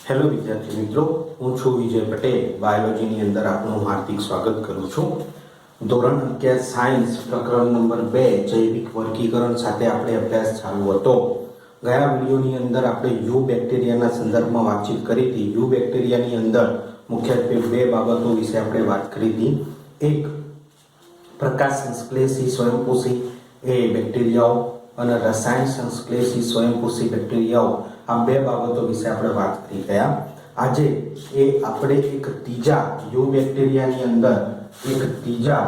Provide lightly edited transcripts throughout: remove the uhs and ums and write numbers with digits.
Hello વિદ્યાર્થી મિત્રો, હું છું વિજય પટેલ. બાયોલોજીની અંદર આપનું હાર્દિક સ્વાગત કરું છું. ધોરણ 11 સાયન્સ પ્રકરણ નંબર 2 જૈવિક વર્ગીકરણ સાથે આપણે અભ્યાસ ચાલુ હતો. ગયા વિડીયોની અંદર આપણે યુ બેક્ટેરિયાના સંદર્ભમાં વાતચીત કરી હતી. યુ બેક્ટેરિયાની અંદર મુખ્યત્વે બે બાબતો વિશે આપણે વાત કરી હતી. એક, પ્રકાશ સંશ્લેષી સ્વયંપોષી એ બેક્ટેરિયાઓ અને રસાયણ સંશ્લેષી સ્વયંપોષી બેક્ટેરિયાઓ, આ બે બાબતો વિશે આપણે વાત કરી ગયા. આજે આપણે એક ત્રીજા યુ બેક્ટેરિયાની અંદર એક ત્રીજા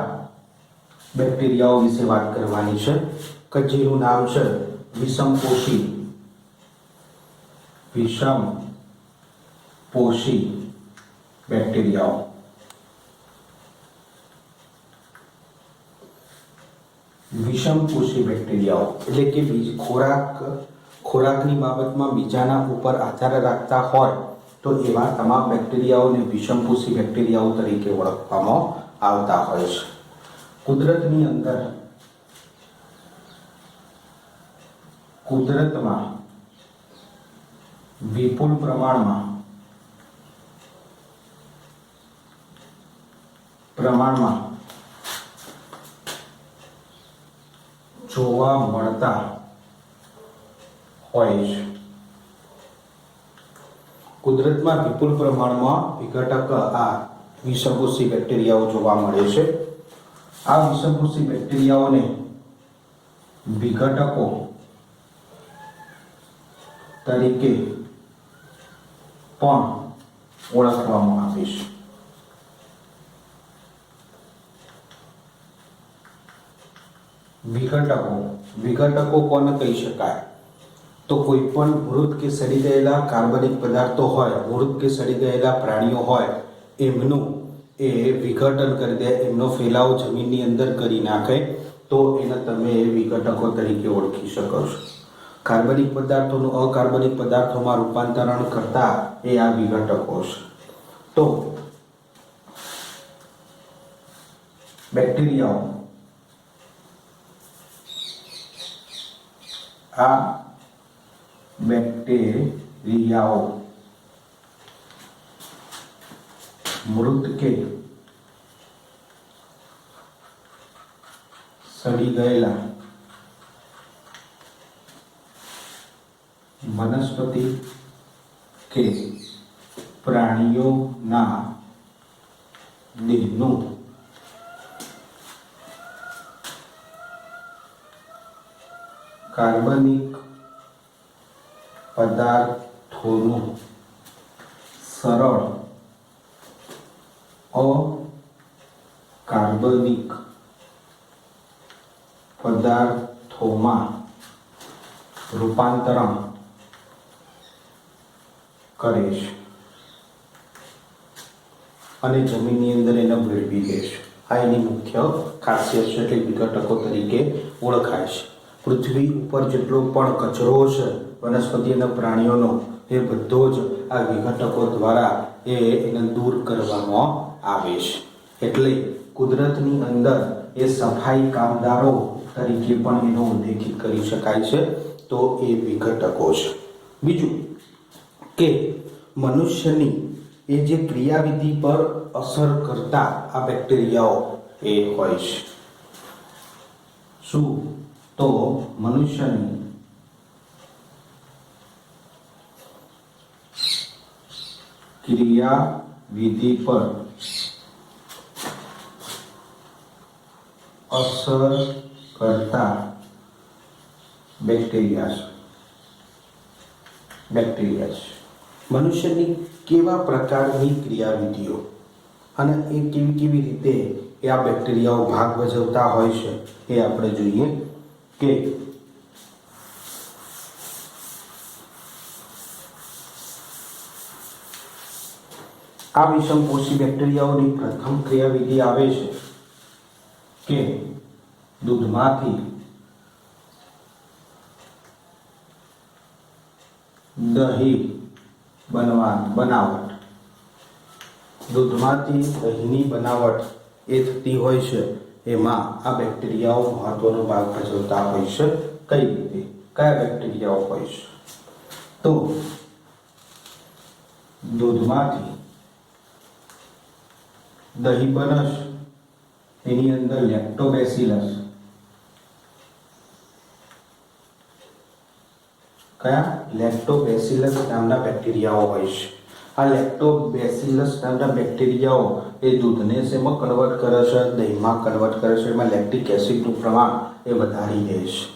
બેક્ટેરિયાઓ વિશે વાત કરવાની છે કે જેનું નામ છે વિષમપોષી બેક્ટેરિયાઓ. વિષમપોષી બેક્ટેરિયાઓ એટલે કે ખોરાકની બાબતમાં બીજાના ઉપર આધાર રાખતા હોય તો એવા તમામ બેક્ટેરિયાઓને વિષમપોષી બેક્ટેરિયાઓ તરીકે ઓળખવામાં આવતા હોય છે. કુદરતમાં વિપુલ પ્રમાણમાં જોવા મળતા હોય છે. કુદરતમાં વિપુલ પ્રમાણમાં વિઘટક આ વિષમપોષી બેક્ટેરિયાઓ જોવા મળે છે. આ વિષમપોષી બેક્ટેરિયાઓને વિઘટકો તરીકે પણ ઓળખવામાં આવે છે. વિઘટકો કોને કહી શકાય? તો કોઈ પણ મૃત કે સડી ગયેલા કાર્બનિક પદાર્થો હોય, મૃત કે સડી ગયેલા પ્રાણીઓ હોય, એમનું વિઘટન કરી દે, એમનો ફેલાવો જમીનની અંદર કરી નાખે તો એને તમે વિઘટકો તરીકે ઓળખી શકો છો. કાર્બનિક પદાર્થોનું અકાર્બનિક પદાર્થોમાં રૂપાંતરણ કરતા એ આ વિઘટકો છે. તો બેક્ટેરિયાઓ મૃત કે સડી ગયેલા વનસ્પતિ કે પ્રાણીઓના દેહનું કાર્બનિક પદાર્થોનું સરળ અકાર્બનિક પદાર્થોમાં રૂપાંતરણ કરે છે અને જમીનની અંદર એને ભેળવી દે છે. આ એની મુખ્ય ખાસિયત છે કે વિઘટકો તરીકે ઓળખાય છે. પૃથ્વી ઉપર જેટલો પણ કચરો છે વનસ્પતિ અને પ્રાણીઓનો, એ બધો જ આ વિઘટકો દ્વારા એને દૂર કરવામાં આવે છે. એટલે કુદરતની અંદર એ સફાઈ કામદારો તરીકે પણ એનો ઉલ્લેખિત કરી શકાય છે. તો એ વિઘટકો છે. બીજું કે મનુષ્યની એ જે ક્રિયાવિધિ પર અસર કરતા આ બેક્ટેરિયાઓ એ હોય છે. શું? તો મનુષ્યની ક્રિયાવિધિ પર અસર કરતા બેક્ટેરિયા છે. મનુષ્યની કેવા પ્રકારની ક્રિયાવિધિઓ અને એ કેવી રીતે એ આ બેક્ટેરિયાઓ ભાગ ભજવતા હોય છે એ આપણે જોઈએ કે આ વિષમપોષી બેક્ટેરિયાઓની પ્રથમ ક્રિયાવિધિ આવે છે કે દૂધમાંથી દહીં બનાવટ. દૂધમાંથી દહીંની બનાવટ એ થતી હોય છે. એમાં આ બેક્ટેરિયાઓ મહત્વનો ભાગ ભજવતા હોય છે. કઈ રીતે? કયા બેક્ટેરિયાઓ હોય છે? તો દૂધમાંથી દહીં બનશે, એની અંદર લેક્ટોબેસિલસ, કયા? લેક્ટોબેસિલસ નામના બેક્ટેરિયાઓ હોય છે. આ લેક્ટોબેસિલસ નામના બેક્ટેરિયાઓ એ દૂધને શેમાં કન્વર્ટ કરે છે? દહીંમાં કન્વર્ટ કરે છે. એમાં લેક્ટિક એસિડનું પ્રમાણ એ વધારી દે છે.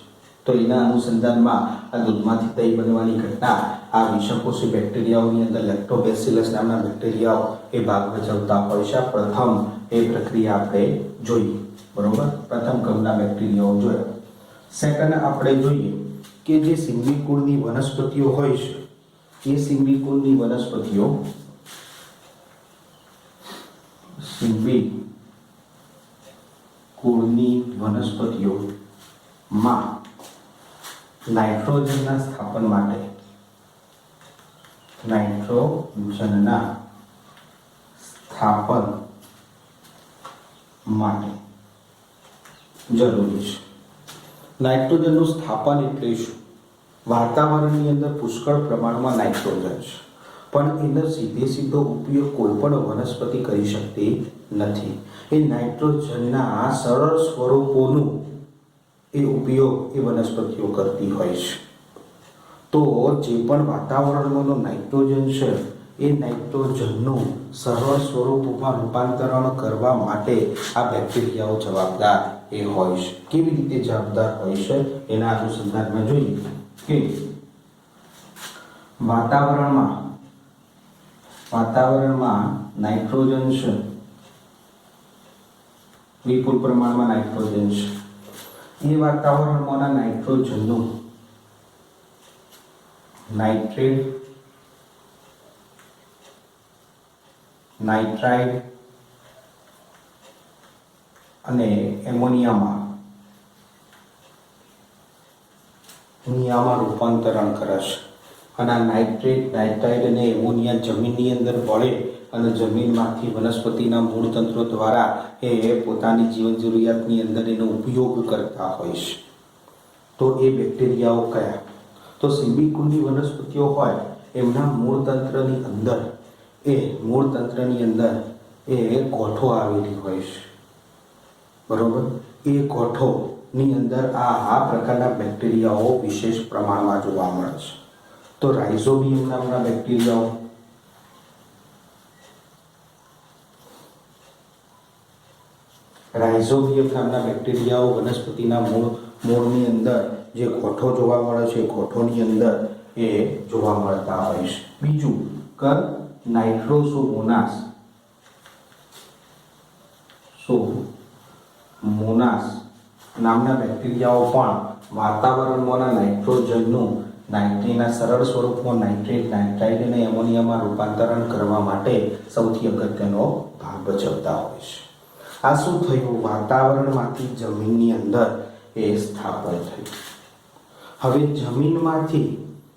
તો એના અનુસંધાનમાં આ દૂધમાંથી દહીં બનવાની ઘટના આ વિષકોષી બેક્ટેરિયાઓની અંદર લેક્ટોબેસિલસ નામના બેક્ટેરિયાઓ એ ભાગ ભજવતા હોય છે. પ્રથમ એ પ્રક્રિયા આપણે જોઈએ, બરોબર? પ્રથમ ક્રમના બેક્ટેરિયાઓ જોયા. સેકન્ડ આપણે જોઈએ કે જે સિંબી કુળની વનસ્પતિઓ હોય છે, એ સિંબી કુળની વનસ્પતિઓ સિંબી કુળની વનસ્પતિઓમાં નાઇટ્રોજનના સ્થાપન માટે જરૂરી છે. નાઇટ્રોજનનું સ્થાપન એટલે શું? વાતાવરણની અંદર પુષ્કળ પ્રમાણમાં નાઇટ્રોજન છે, પણ એનો સીધો ઉપયોગ કોઈ પણ વનસ્પતિ કરી શકતી નથી. એ નાઇટ્રોજનના સરળ સ્વરૂપોનું એ ઉપયોગ એ વનસ્પતિઓ કરતી હોય છે. તો જે પણ વાતાવરણમાંનો નાઇટ્રોજન છે, એ નાઇટ્રોજનનું સરળ સ્વરૂપોમાં રૂપાંતરણ કરવા માટે આ બેક્ટેરિયાઓ જવાબદાર એ હોય છે. કેવી રીતે જવાબદાર હોય છે એના અનુસંધાનમાં જોઈએ કે વાતાવરણમાં નાઇટ્રોજન છે, વિપુલ પ્રમાણમાં નાઇટ્રોજન છે. એ વાતાવરણમાંના નાઇટ્રોજનનું નાઇટ્રેટ, નાઇટ્રાઇડ અને એમોનિયામાં રૂપાંતરણ કરે છે. અને આ નાઇટ્રેટ, નાઇટ્રાઇડ અને એમોનિયા જમીનની અંદર ભળે અને જમીનમાંથી વનસ્પતિના મૂળ તંત્રો દ્વારા એ પોતાની જીવન જરૂરિયાતની અંદર એનો ઉપયોગ કરતા હોય છે. તો એ બેક્ટેરિયાઓ કયા? તો સિંબી કુળની વનસ્પતિઓ હોય એમના મૂળ તંત્રની અંદર એ ગોઠો આવેલી હોય છે, બરોબર? એ ગોઠોની અંદર આ પ્રકારના બેક્ટેરિયાઓ વિશેષ પ્રમાણમાં જોવા મળે છે. તો રાઇઝોબિયમ નામના બેક્ટેરિયાઓ વનસ્પતિના મૂળની અંદર જે ગોઠો જોવા મળે છે, ગોઠોની અંદર એ જોવા મળતા હોય છે. બીજું નાઇટ્રોસોમોનાસ નામના બેક્ટેરિયાઓ પણ વાતાવરણમાંના નાઇટ્રોજનનું નાઇટ્રેટના સરળ સ્વરૂપમાં નાઇટ્રેટ, નાઇટ્રાઇડ અને એમોનિયામાં રૂપાંતરણ કરવા માટે સૌથી અગત્યનો ભાગ ભજવતા હોય છે. આ શું થયું? વાતાવરણમાંથી જમીનની અંદર એ સ્થાપન થયું. હવે જમીનમાંથી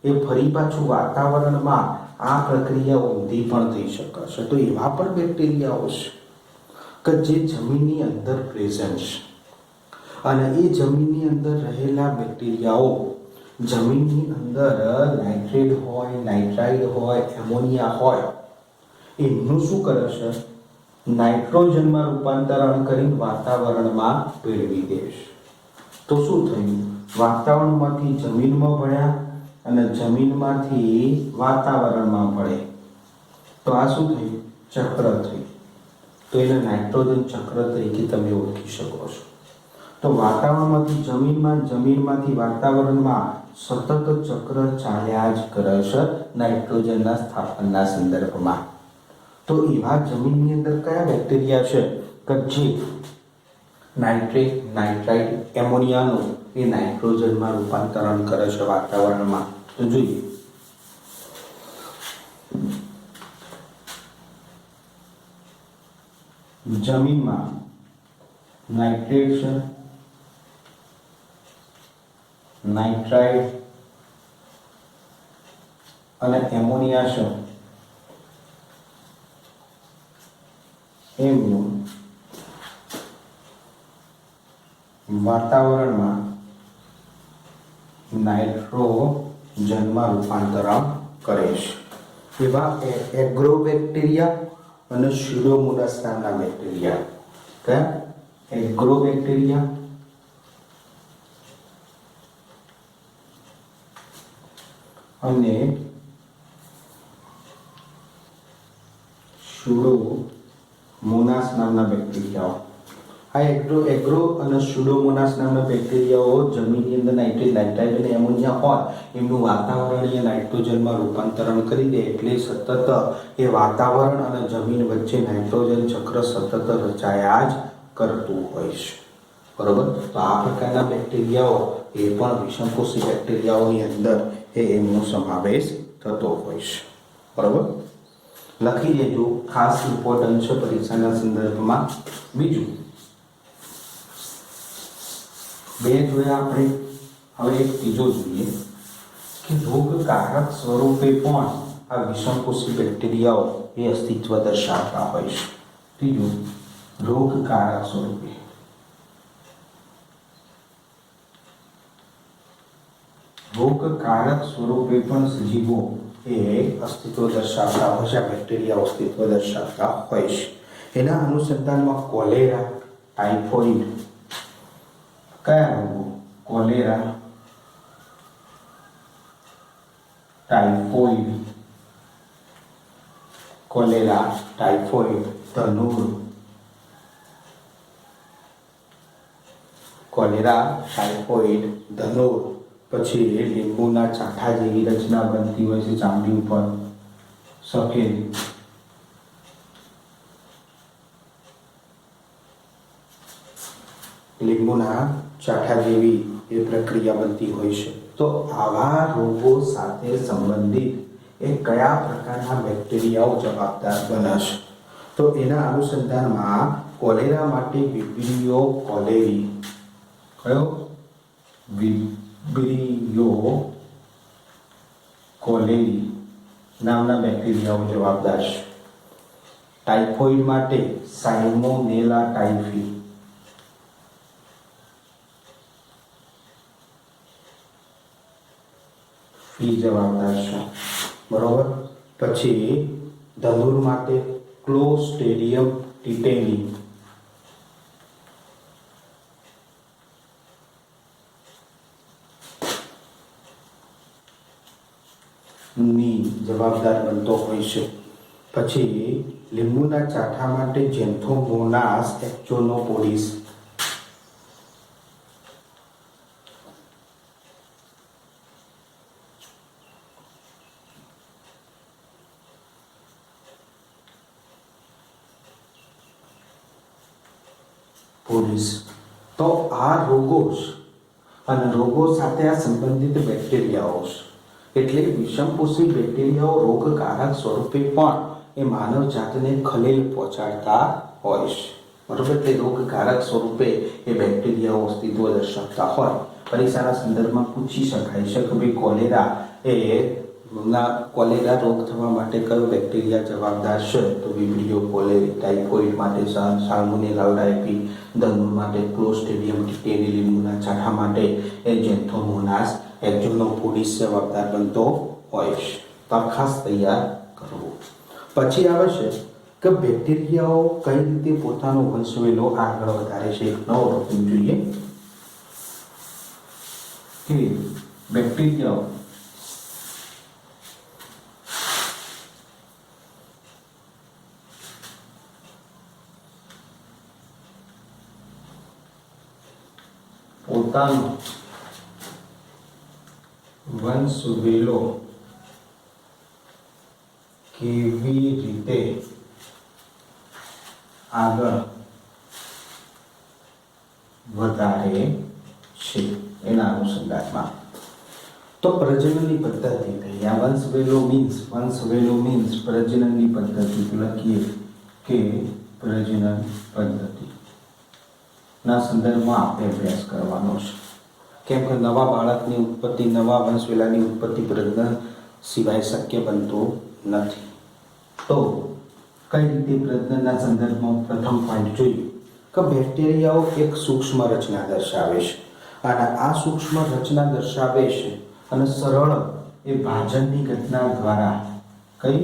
એ ફરી પાછું વાતાવરણમાં આ પ્રક્રિયા ઊંધી પણ થઈ શકે છે. તો એવા પણ બેક્ટેરિયાઓ છે કે જે જમીનની અંદર પ્રેઝન્ટ છે, અને એ જમીનની અંદર રહેલા બેક્ટેરિયાઓ જમીનની અંદર નાઇટ્રેટ હોય, નાઇટ્રાઇડ હોય, એમોનિયા હોય, એમનું શું કરે છે? નાઇટ્રોજનમાં રૂપાંતરણ કરી વાતાવરણમાં ભેળવી દે છે. તો શું થયું? વાતાવરણમાંથી જમીનમાં ભળ્યા અને જમીનમાંથી વાતાવરણમાં ભળે. તો આ શું થયું? ચક્ર થયું. તો એને નાઇટ્રોજન ચક્ર તરીકે તમે ઓળખી શકો છો. તો વાતાવરણમાંથી જમીનમાં, જમીનમાંથી વાતાવરણમાં સતત ચક્ર ચાલ્યા જ કરે છે નાઇટ્રોજનના સ્થાપનના સંદર્ભમાં. તો એવા જમીનની અંદર કયા બેક્ટેરિયા છે કે જે નાઇટ્રેટ, નાઇટ્રાઇડ, એમોનિયાનું એ નાઇટ્રોજનમાં રૂપાંતરણ કરે છે વાતાવરણમાં? તો જોઈએ. જમીનમાં નાઇટ્રેટ છે, નાઇટ્રાઇડ અને એમોનિયા છે, એમનું વાતાવરણમાં નાઇટ્રોજનમાં રૂપાંતરણ કરે છે. એવા એગ્રોબેક્ટેરિયા અને સ્યુડોમોનાસ નામના બેક્ટેરિયા. કયા? એગ્રોબેક્ટેરિયા અને સ્યુડોમોનાસ નામના બેક્ટેરિયાઓ. આ એગ્રો અને સ્યુડોમોનાસ નામના બેક્ટેરિયાઓ જમીનની અંદર નાઇટ્રેટ, નાઇટ્રાઇટ અને એમોનિયા હોય એમનું વાતાવરણીય નાઇટ્રોજનમાં રૂપાંતરણ કરી દે, એટલે સતત એ વાતાવરણ અને જમીન વચ્ચે નાઇટ્રોજન ચક્ર સતત રચાયા જ કરતું હોય છે. બરોબર. તો આ પ્રકારના બેક્ટેરિયાઓ એ પણ વિષમપોષી બેક્ટેરિયાઓની અંદર એમનો સમાવેશ થતો હોય છે. બરોબર. લખી દેજો, ખાસ ઇમ્પોર્ટન્ટ છે પરીક્ષાના સંદર્ભમાં. બીજું બે જોયા આપણે, હવે એક ત્રીજો જોઈએ કે રોગકારક સ્વરૂપે પણ આ વિષમપોષી બેક્ટેરિયાઓ એ અસ્તિત્વ દર્શાવતા હોય છે. ત્રીજું, રોગકારક સ્વરૂપે. રોગકારક સ્વરૂપે પણ સજીવો એ અસ્તિત્વ દર્શાવતા હોય છે, બેક્ટેરિયા અસ્તિત્વ દર્શાવતા હોય છે. એના અનુસંધાનમાં કોલેરા, ટાઇફોઇડ, કયા રોગો? કોલેરા, ટાઇફોઇડ, કોલેરા, ટાઇફોઇડ, ધનુર, કોલેરા, ટાઇફોઇડ, ધનુર. પછી લીંબુના ચાઠા જેવી રચના બનતી હોય છે ચામડી ઉપર, સફેદ. લીંબુના ચાઠા જેવી એ પ્રક્રિયા બનતી હોય છે. તો આવા રોગો સાથે સંબંધિત એ કયા પ્રકારના બેક્ટેરિયાઓ જવાબદાર બને છે? તો એના અનુસંધાનમાં કોલેરા માટે વિબ્રિયો કોલેરી, કયો? વિબ્રિયો કોલેરી નામના બેક્ટેરિયાઓ જવાબદાર છે. ટાઇફોઇડ માટે સાલ્મોનેલા ટાઇફી, જવાબદાર છે. બરોબર. પછી ધનુર માટે ક્લોસ્ટ્રિડિયમ ટીટેની, ની જવાબદાર બનતો હોય છે. પછી લીંબુના ચાઠા માટે ઝેન્થોમોનાસ એક્ઝોનોપોડિસ, તો આ રોગો અને રોગો સાથે આ સંબંધિત બેક્ટેરિયાઓ છે. એટલે વિષમપોષી બેક્ટેરિયાઓ રોગકારક સ્વરૂપે પણ એ માનવ જાતને ખલેલ પહોંચાડતા હોય છે. બરોબર. એટલે રોગકારક સ્વરૂપે એ બેક્ટેરિયાઓ અસ્તિત્વ દર્શાવતા હોય. પરીક્ષાના સંદર્ભમાં પૂછી શકાય છે કે ભાઈ કોલેરા રોગ થવા માટે કયો બેક્ટેરિયા જવાબદાર છે? તો વિબ્રિયો કોલેરી, ટાઇફોઇડ માટે સાલ્મોનેલા ટાઇફી, ધનુર માટે ક્લોસ્ટ્રિડિયમ ટીટેની, લીંબુના ચાઠા માટે એ ઝેન્થોમોનાસ એક્ઝોનોપોડિસ જવાબદાર બનતો હોય છે. તો ખાસ તૈયાર કરવું. પછી આવે છે કે બેક્ટેરિયાઓ કઈ રીતે પોતાનો વંશવેલો આગળ વધારે છે. એક નવો ટોપિક જોઈએ કે બેક્ટેરિયાઓ પોતાનો વંશવેલો કેવી રીતે આગળ વધારે છે એના અનુસંધાનમાં. તો પ્રજનનની પદ્ધતિ કઈ? વંશવેલો મીન્સ પ્રજનનની પદ્ધતિ. લખીએ કે પ્રજનન પદ્ધતિ ના સંદર્ભમાં આપણે અભ્યાસ કરવાનો છે. કેમ કે નવા બાળકની ઉત્પત્તિ, નવા વંશવેલાની ઉત્પત્તિ પ્રજનન સિવાય શક્ય બનતું નથી. તો કઈ રીતે પ્રજનનના સંદર્ભમાં પ્રથમ પોઈન્ટ જોઈએ કે બેક્ટેરિયાઓ એક સૂક્ષ્મ રચના દર્શાવે છે અને આ સૂક્ષ્મ રચના દર્શાવે છે અને સરળ એ ભાજનની ઘટના દ્વારા કઈ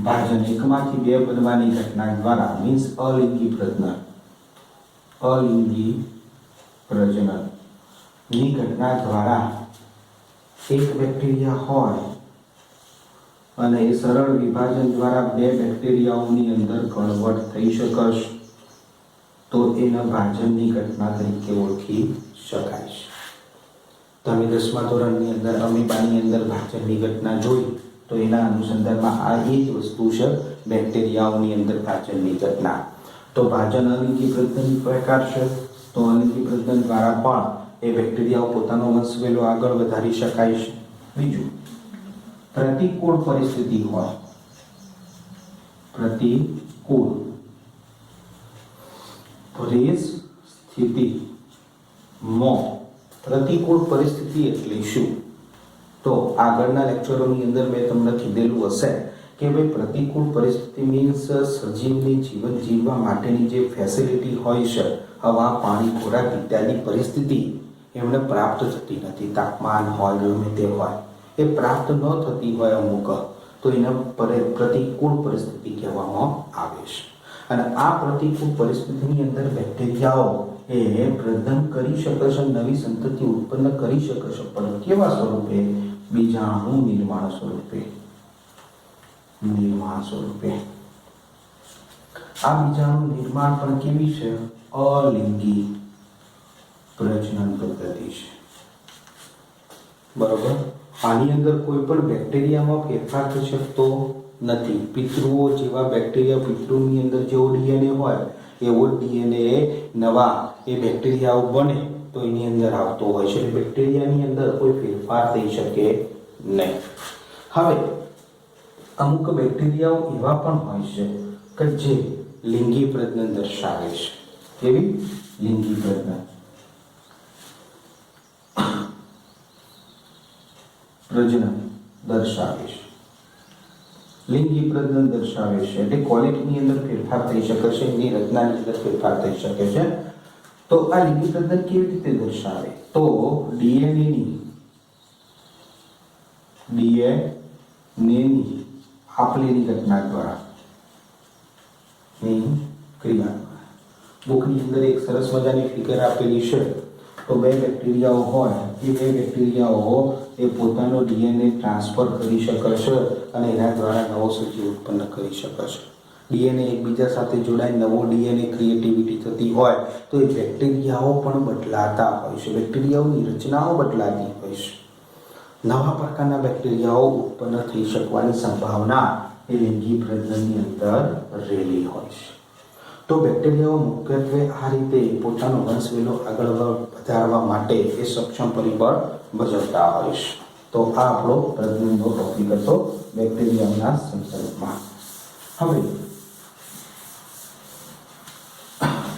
ભાજન એકમાંથી બે બનવાની ઘટના દ્વારા મીન્સ અલિંગી પ્રજનનની ઘટના દ્વારા એક બેક્ટેરિયા હોય અને એ સરળ વિભાજન દ્વારા બે બેક્ટેરિયાઓની અંદર કન્વર્ટ થઈ શકશે તો એના ભાજનની ઘટના તરીકે ઓળખી શકાય છે. તમે 10મા ધોરણની અંદર અમીબાની અંદર ભાજનની ઘટના જોઈ તો એના અનુસંધાનમાં આ એ જ વસ્તુ છે, બેક્ટેરિયાઓની અંદર ભાજનની ઘટના. તો ભાજન અલિંગી પ્રજનન પ્રકાર છે. તો અલિંગી પ્રજનન દ્વારા પણ એ બેક્ટેરિયાઓ પોતાનો વંશવેલો આગળ વધારી શકાય છે. બીજું, પ્રતિકૂળ પરિસ્થિતિ હોય, પ્રતિકૂળ પરિસ્થિતિ એટલે શું? તો આગળના લેક્ચરોની અંદર મેં તમને કીધેલું હશે કે ભાઈ પ્રતિકૂળ પરિસ્થિતિ મીન્સ સજીવની જીવન જીવવા માટેની જે ફેસિલિટી હોય છે, હવા, પાણી, ખોરાક ઇત્યાદિ પરિસ્થિતિ એમને પ્રાપ્ત થતી નથી. તાપમાન હોય, ગમે તે હોય, એ પ્રાપ્ત ન થતી હોય અમુક, તો એને પ્રતિકૂળ પરિસ્થિતિ કહેવામાં આવે છે. અને આ પ્રતિકૂળ પરિસ્થિતિની અંદર બેક્ટેરિયાઓ એ પ્રજનન કરી શકે છે, નવી સંતતિ ઉત્પન્ન કરી શકે છે, પણ કેવા સ્વરૂપે? બીજાણુ નિર્માણ સ્વરૂપે. આ બીજાણુ નિર્માણ પણ કેવી છે? અલિંગી પ્રજનન પદ્ધતિ છે. બરોબર. આની અંદર કોઈ પણ બેક્ટેરિયામાં ફેરફાર થઈ શકતો નથી. પિતૃઓ જેવા બેક્ટેરિયા, પિતૃની અંદર જેવો ડીએનએ હોય એવો ડીએનએ નવા એ બેક્ટેરિયાઓ બને તો એની અંદર આવતો હોય છે. બેક્ટેરિયાની અંદર કોઈ ફેરફાર થઈ શકે નહીં. હવે અમુક બેક્ટેરિયાઓ એવા પણ હોય છે કે જે લિંગી પ્રજનન દર્શાવે છે. કેવી? લિંગી પ્રજનન દર્શાવે છે. લિંગી પ્રજનન દર્શાવે છે એટલે ક્વોલિટીની અંદર ફેરફાર થઈ શકે છે, એની રચનાની અંદર ફેરફાર થઈ શકે છે. તો આ લિંગી પ્રજનન કેવી રીતે દર્શાવે? તો ડીએનએની આપલેની ઘટના દ્વારા, ક્રિયા. બુકની અંદર એક સરસ મજાની ફિગર આપેલી છે. તો બે બેક્ટેરિયાઓ હોય, એ બે બેક્ટેરિયાઓ એ પોતાનો ડીએનએ ટ્રાન્સફર કરી શકે છે અને એના દ્વારા નવો સજીવ ઉત્પન્ન કરી શકે છે. ડીએનએ એકબીજા સાથે જોડાઈ નવો ડીએનએ ક્રિએટિવિટી થતી હોય તો એ બેક્ટેરિયાઓ પણ બદલાતા હોય છે. બેક્ટેરિયાઓની રચનાઓ બદલાતી હોય છે. નવા પ્રકારના બેક્ટેરિયાઓ ઉત્પન્ન થઈ શકવાની સંભાવના એ લિંગી પ્રજનનની અંદર રહેલી હોય છે. તો બેક્ટેરિયાઓ મુખ્યત્વે આ રીતે પોતાનો વંશવેલો આગળ વધારવા માટે એ સક્ષમ પરિબળ ભજવતા હોય છે. તો આ આપણો પ્રજનનનો ટોપિક હતો બેક્ટેરિયાના સંદર્ભમાં. હવે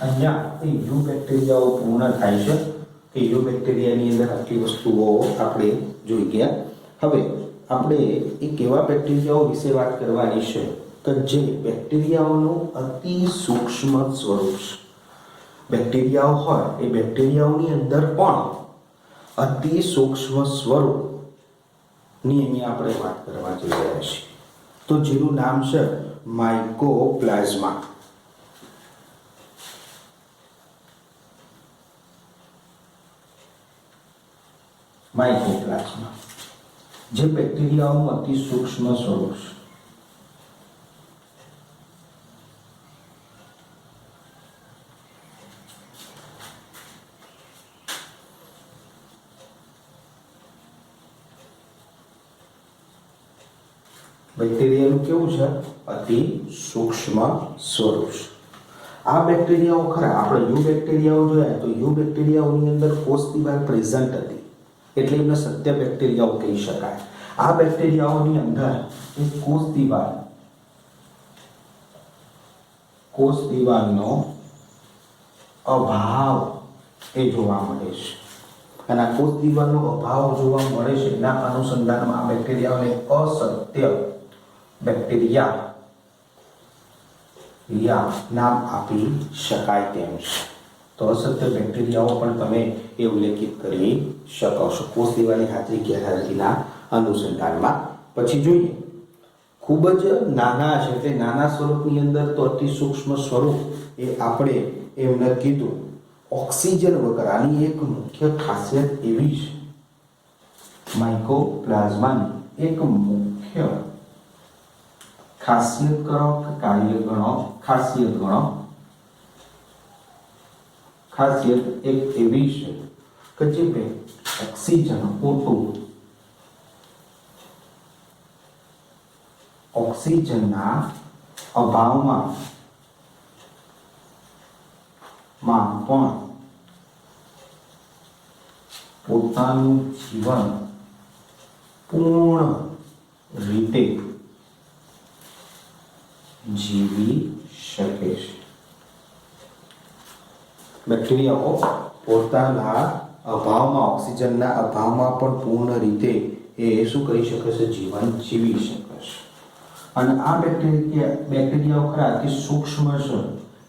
અહીંયા એ યુ બેક્ટેરિયાઓ પૂર્ણ થાય છે કે યુ બેક્ટેરિયાની અંદર આટલી વસ્તુઓ આપણે જોઈ ગયા. હવે આપણે એક એવા બેક્ટેરિયાઓ વિશે વાત કરવાની છે કે જે બેક્ટેરિયાઓનું અતિ સૂક્ષ્મ સ્વરૂપ છે. બેક્ટેરિયાઓ હોય એ બેક્ટેરિયાઓની અંદર પણ અતિ સૂક્ષ્મ સ્વરૂપની અહીંયા આપણે વાત કરવા જઈ રહ્યા છીએ. તો જેનું નામ છે માઇકોપ્લાઝ્મા. જે બેક્ટેરિયાઓનું અતિ સૂક્ષ્મ સ્વરૂપ છે. બેક્ટેરિયાનું કેવું છે? અતિ સૂક્ષ્મ સ્વરૂપ. આ બેક્ટેરિયાઓ ખરા આપણે યુ બેક્ટેરિયાઓ જોયા તો યુ બેક્ટેરિયાઓની અંદર કોષ દિવાલ પ્રેઝન્ટ હતી એટલે એમને સત્ય બેક્ટેરિયાઓ કહી શકાય. આ બેક્ટેરિયાઓની અંદર એક કોષ દિવાલનો અભાવ એ જોવા મળે છે. અને આ કોષ દિવાલનો અભાવ જોવા મળે છે એના અનુસંધાનમાં આ બેક્ટેરિયાઓને અસત્ય બેક્ટેરિયા નામ આપી શકાય તેમ છે. તો અસત્ય બેક્ટેરિયાઓ પણ તમે એ ઉલ્લેખિત કરી શકો છો કોષ દિવાલની હાજરી ગેરહાજરીના અનુસંધાનમાં. પછી જોઈએ ખૂબ જ નાના છે, એટલે નાના સ્વરૂપની અંદર તો અતિ સૂક્ષ્મ સ્વરૂપ એ આપણે એમને કીધું. ઓક્સિજન વગર આની એક મુખ્ય ખાસિયત એવી છે, માઇકોપ્લાઝમાની એક મુખ્ય ખાસિયત ગણો કે કાર્ય ગણો, ખાસિયત ગણો, ખાસિયત એક એવી છે કે જે ઓક્સિજન O2 ઓક્સિજનના અભાવમાં પણ પોતાનું જીવન પૂર્ણ રીતે જીવી શકે છે. બેક્ટેરિયાઓ પોતાના અભાવમાં, ઓક્સિજનના અભાવમાં પણ પૂર્ણ રીતે એ શું કરી શકે છે? જીવન જીવી શકે છે. અને આ બેક્ટેરિયાઓ ખરા અતિ સૂક્ષ્મ છે,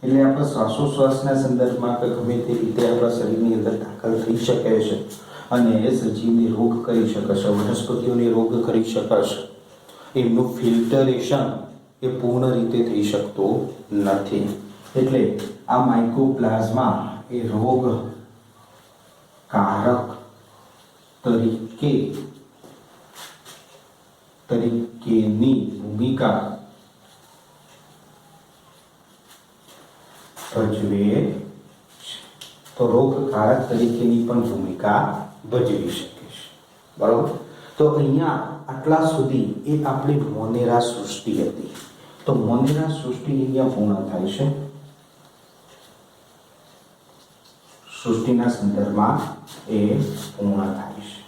એટલે આપણે શ્વાસોશ્વાસના સંદર્ભમાં કે ગમે તે રીતે આપણા શરીરની અંદર દાખલ થઈ શકે છે અને એ સજીવને રોગ કરી શકે છે, વનસ્પતિઓને રોગ કરી શકે છે. એમનું ફિલ્ટરેશન એ પૂર્ણ રીતે થઈ શકતું નથી. એટલે આ માઇકોપ્લાઝમા એ રોગ કારક તરીકેની ભૂમિકા ભજવે છે. તો રોગકારક તરીકેની પણ ભૂમિકા ભજવી શકે છે. બરાબર. તો અહીંયા આટલા સુધી એ આપણી મોનેરા સૃષ્ટિ હતી. તો મોનેરા સૃષ્ટિ અહીંયા પૂર્ણ થાય છે. સૃષ્ટિના સંદર્ભમાં એ પૂર્ણ થાય છે.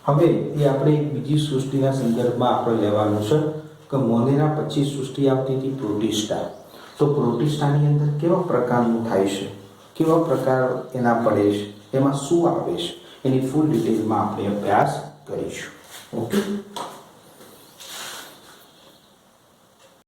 હવે એ આપણે બીજી સૃષ્ટિના સંદર્ભમાં આપણે લેવાનું છે કે મોનેરા પછી સૃષ્ટિ આવતી હતી પ્રોટિસ્ટા. તો પ્રોટિસ્ટાની અંદર કેવા પ્રકારનું થાય છે, કેવા પ્રકાર એના પડે છે, એમાં શું આવે છે, એની ફૂલ ડિટેલમાં આપણે અભ્યાસ કરીશું. ઓકે.